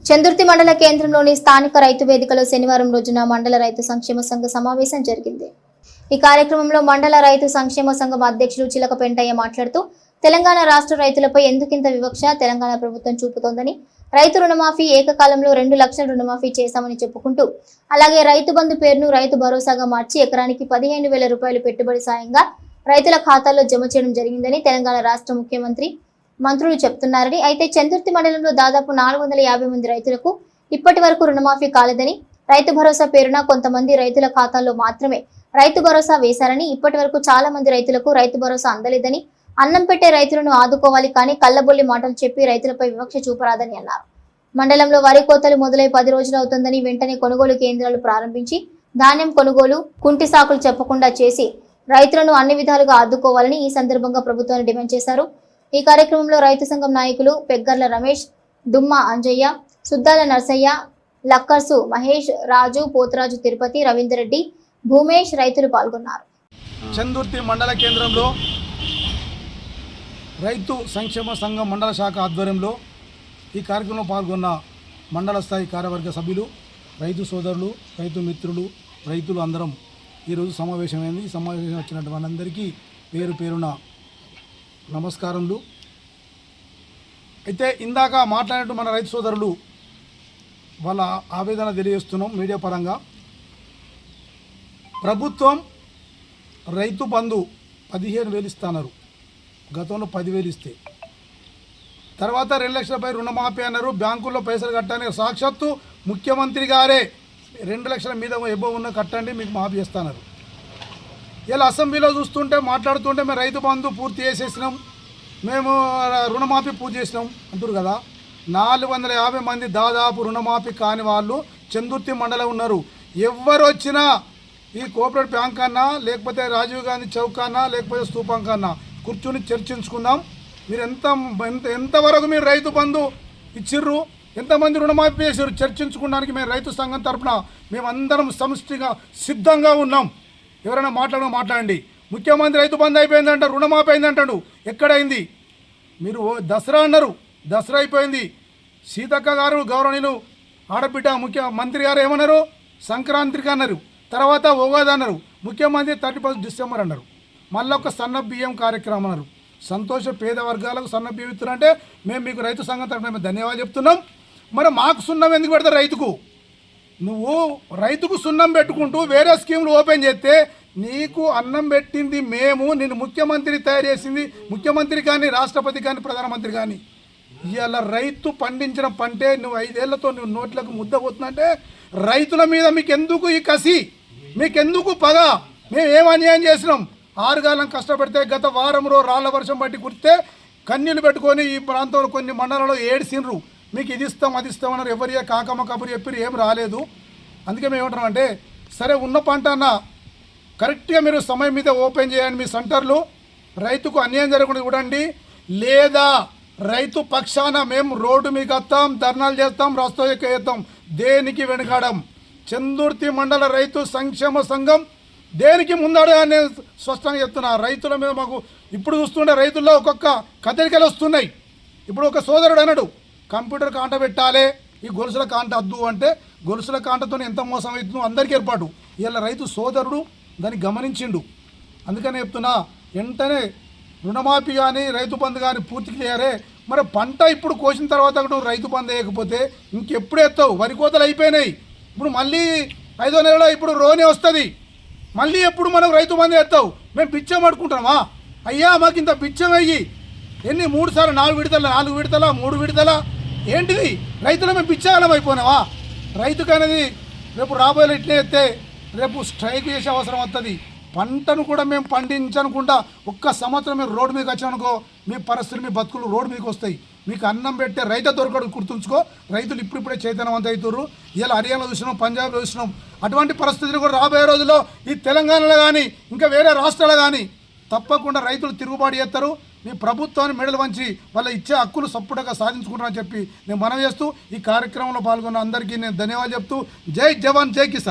చందుర్తి మండల కేంద్రంలోని స్థానిక రైతు వేదికలో శనివారం రోజున మండల రైతు సంక్షేమ సంఘ సమావేశం జరిగింది. ఈ కార్యక్రమంలో మండల రైతు సంక్షేమ సంఘం అధ్యక్షులు చిలక పెంటయ్య మాట్లాడుతూ తెలంగాణ రాష్ట్ర రైతులపై ఎందుకింత వివక్ష తెలంగాణ ప్రభుత్వం చూపుతోందని, రైతు రుణమాఫీ ఏకకాలంలో 2 లక్షల రుణమాఫీ చేశామని చెప్పుకుంటూ, అలాగే రైతు బంధు పేరును రైతు భరోసాగా మార్చి ఎకరానికి 15,000 రూపాయలు పెట్టుబడి సాయంగా రైతుల ఖాతాల్లో జమ చేయడం జరిగిందని తెలంగాణ రాష్ట్ర ముఖ్యమంత్రి మంత్రులు చెప్తున్నారని, అయితే చందుర్తి మండలంలో దాదాపు 450 మంది రైతులకు ఇప్పటి వరకు రుణమాఫీ కాలేదని, రైతు భరోసా పేరున కొంతమంది రైతుల ఖాతాల్లో మాత్రమే రైతు భరోసా వేశారని, ఇప్పటి వరకు చాలా మంది రైతులకు రైతు భరోసా అందలేదని, అన్నం పెట్టే రైతులను ఆదుకోవాలి కానీ కళ్ళబొల్లి మాటలు చెప్పి రైతులపై వివక్ష చూపరాదని అన్నారు. మండలంలో వరి కోతలు మొదలై 10 రోజులు అవుతుందని, వెంటనే కొనుగోలు కేంద్రాలు ప్రారంభించి ధాన్యం కొనుగోలు కుంటి సాకులు చెప్పకుండా చేసి రైతులను అన్ని విధాలుగా ఆదుకోవాలని ఈ సందర్భంగా ప్రభుత్వాన్ని డిమాండ్ చేశారు. ఈ కార్యక్రమంలో రైతు సంఘం నాయకులు పెగ్గర్ల రమేష్, దుమ్మ అంజయ్య, సుద్దాల నర్సయ్య, లక్కర్సు మహేష్, రాజు, పోతరాజు, తిరుపతి, రవీందర్ రెడ్డి, భూమేష్ రైతులు పాల్గొన్నారు. చందుర్తి మండల కేంద్రంలో రైతు సంక్షేమ సంఘం మండల శాఖ ఆధ్వర్యంలో ఈ కార్యక్రమంలో పాల్గొన్న మండల స్థాయి కార్యవర్గ సభ్యులు, రైతు సోదరులు, రైతు మిత్రులు, రైతులు అందరం ఈరోజు సమావేశమైంది. ఈ సమావేశం వచ్చినటువంటి అందరికీ పేరు పేరున నమస్కారములు. అయితే ఇందాక మాట్లాడినట్టు మన రైతు సోదరులు వాళ్ళ ఆవేదన తెలియజేస్తున్నాం మీడియా పరంగా. ప్రభుత్వం రైతు బంధు 15,000 ఇస్తున్నారు, గతంలో 10,000 ఇస్తే తర్వాత 2 లక్షలపై రుణమాఫీ అన్నారు, బ్యాంకుల్లో పైసలు కట్టని సాక్షాత్తు ముఖ్యమంత్రి గారే 2 లక్షల మీద ఎబో ఉన్న కట్టండి మీకు మాఫీ చేస్తున్నారు. ఇలా అసెంబ్లీలో చూస్తుంటే మాట్లాడుతుంటే మేము రైతు బంధు పూర్తి చేసేసినాం, మేము రుణమాఫీ పూర్తి చేసినాం అంటారు కదా. 450 మంది దాదాపు రుణమాఫీ కాని వాళ్ళు చందుర్తి మండలం ఉన్నారు. ఎవరు వచ్చినా ఈ కోఆపరేటివ్ బ్యాంక్ అన్నా, లేకపోతే రాజీవ్ గాంధీ చౌక్ అన్నా, లేకపోతే స్తూపం కన్నా కూర్చుని చర్చించుకుందాం. మీరు ఎంతవరకు మీరు రైతు బంధు ఇచ్చిర్రు, ఎంతమంది రుణమాఫీ చేసారు చర్చించుకోవడానికి మేము రైతు సంఘం తరఫున మేమందరం సమిష్టిగా సిద్ధంగా ఉన్నాం. ఎవరైనా మాట్లాడండి. ముఖ్యమంత్రి రైతు బంధు అయిపోయిందంట, రుణమాఫీ అయిందంటాడు. ఎక్కడైంది? మీరు దసరా అన్నారు, దసరా అయిపోయింది. సీతక్క గారు గౌరవనీయులు ఆడబిడ్డ ముఖ్యమంత్రి గారు ఏమన్నారు? సంక్రాంతికి అన్నారు, తర్వాత ఉగాది అన్నారు, ముఖ్యమంత్రి 31 డిసెంబర్ అన్నారు. మళ్ళీ ఒక సన్న బియ్యం కార్యక్రమం అన్నారు. సంతోష పేద వర్గాలకు సన్న బియ్యం ఇస్తున్నారంటే మేము మీకు రైతు సంఘం తరఫున మేము ధన్యవాదాలు చెప్తున్నాం. మరి మాకు సున్నం ఎందుకు పెడతారు? రైతుకు నువ్వు రైతుకు సున్నం పెట్టుకుంటూ వేరే స్కీములు ఓపెన్ చేస్తే నీకు అన్నం పెట్టింది మేము, నేను ముఖ్యమంత్రి తయారు చేసింది ముఖ్యమంత్రి కానీ, రాష్ట్రపతి కానీ, ప్రధానమంత్రి కానీ. ఇవాళ రైతు పండించిన పంటే నువ్వు 5 ఏళ్లతో నువ్వు నోట్లకు ముద్ద పోతుందంటే రైతుల మీద మీకెందుకు ఈ కసి, మీకెందుకు పగ? మేము ఏం అన్యాయం చేసినాం? 6 కాలం కష్టపడితే గత వారంలో రాళ్ల వర్షం బట్టి కుడితే కన్నీళ్ళు పెట్టుకొని ఈ ప్రాంతంలో కొన్ని మండలాల్లో ఏడ్చిన్రు. మీకు ఇది ఇస్తాం అది ఇస్తామన్నారు. ఎవరి కాకమ్మ కబురు చెప్పి ఏం రాలేదు. అందుకే మేము ఏమంటున్నాం అంటే, సరే ఉన్న పంట అన్న కరెక్ట్గా మీరు సమయం మీద ఓపెన్ చేయండి మీ సెంటర్లు, రైతుకు అన్యాయం జరగకుండా చూడండి. లేదా రైతు పక్షాన మేము రోడ్డు మీకు వస్తాం, ధర్నాలు చేస్తాం, రాస్తారోకో చేస్తాం, దేనికి వెనుకాడం. చందుర్తి మండల రైతు సంక్షేమ సంఘం దేనికి ముందడే నేను స్పష్టంగా చెప్తున్నా. రైతుల మీద మాకు ఇప్పుడు చూస్తుంటే రైతుల్లో ఒక్కొక్క కదలికలు వస్తున్నాయి. ఇప్పుడు ఒక సోదరుడు అన్నాడు, కంప్యూటర్ కాంట పెట్టాలి, ఈ గొలుసుల కాంట వద్దు అంటే, గొలుసుల కాంటతో ఎంత మోసం అవుతుందో అందరికీ ఏర్పాటు. ఇలా రైతు సోదరుడు దాన్ని గమనించిండు. అందుకని చెప్తున్నా, వెంటనే రుణమాఫీ కానీ రైతు బంధు కానీ పూర్తి క్లియరే. మరి పంట ఇప్పుడు కోసిన తర్వాత నువ్వు రైతు బంధు వేయకపోతే ఇంకెప్పుడు ఎత్తావు? వరి కోతలు అయిపోయినాయి. ఇప్పుడు మళ్ళీ 5వ నెలలో ఇప్పుడు రోనే వస్తుంది. మళ్ళీ ఎప్పుడు మనం రైతు బంధు ఎత్తావు? మేము బిచ్చం అడుకుంటున్నామా? అయ్యా మాకు ఇంత బిచ్చం అయ్యి ఎన్ని 3 సార్లు 4 విడతల 3 విడతల ఏంటిది? రైతులు మేము బిచ్చగాలం అయిపోయినావా? రైతుకు అనేది రేపు రాబోయే ఇట్లే ఎత్తే రేపు స్ట్రైక్ చేసే అవసరం వస్తుంది. పంటను కూడా మేము పండించనుకుంటా ఒక్క సంవత్సరం మీరు రోడ్డు మీకు వచ్చానుకో, మీ పరిస్థితులు, మీ బతుకులు రోడ్డు మీకు వస్తాయి. మీకు అన్నం పెట్టే రైతు దొరకడు గుర్తుంచుకో. రైతులు ఇప్పుడిప్పుడే చైతన్యవంతం అవుతున్నారు. ఇలా హర్యానాలో చూసినాం, పంజాబ్లో చూసినాం. అటువంటి పరిస్థితులు కూడా రాబోయే రోజుల్లో ఈ తెలంగాణలో కానీ ఇంకా వేరే రాష్ట్రాలు కానీ తప్పకుండా రైతులు తిరుగుబాటు చేస్తారు. మీ ప్రభుత్వాన్ని మెడలు వంచి వాళ్ళ ఇచ్చే హక్కులు సప్పుడుగా సాధించుకుంటారని చెప్పి నేను మనవి చేస్తూ ఈ కార్యక్రమంలో పాల్గొన్న అందరికీ నేను ధన్యవాదాలు చెప్తూ జై జవాన్ జై కిసాన్.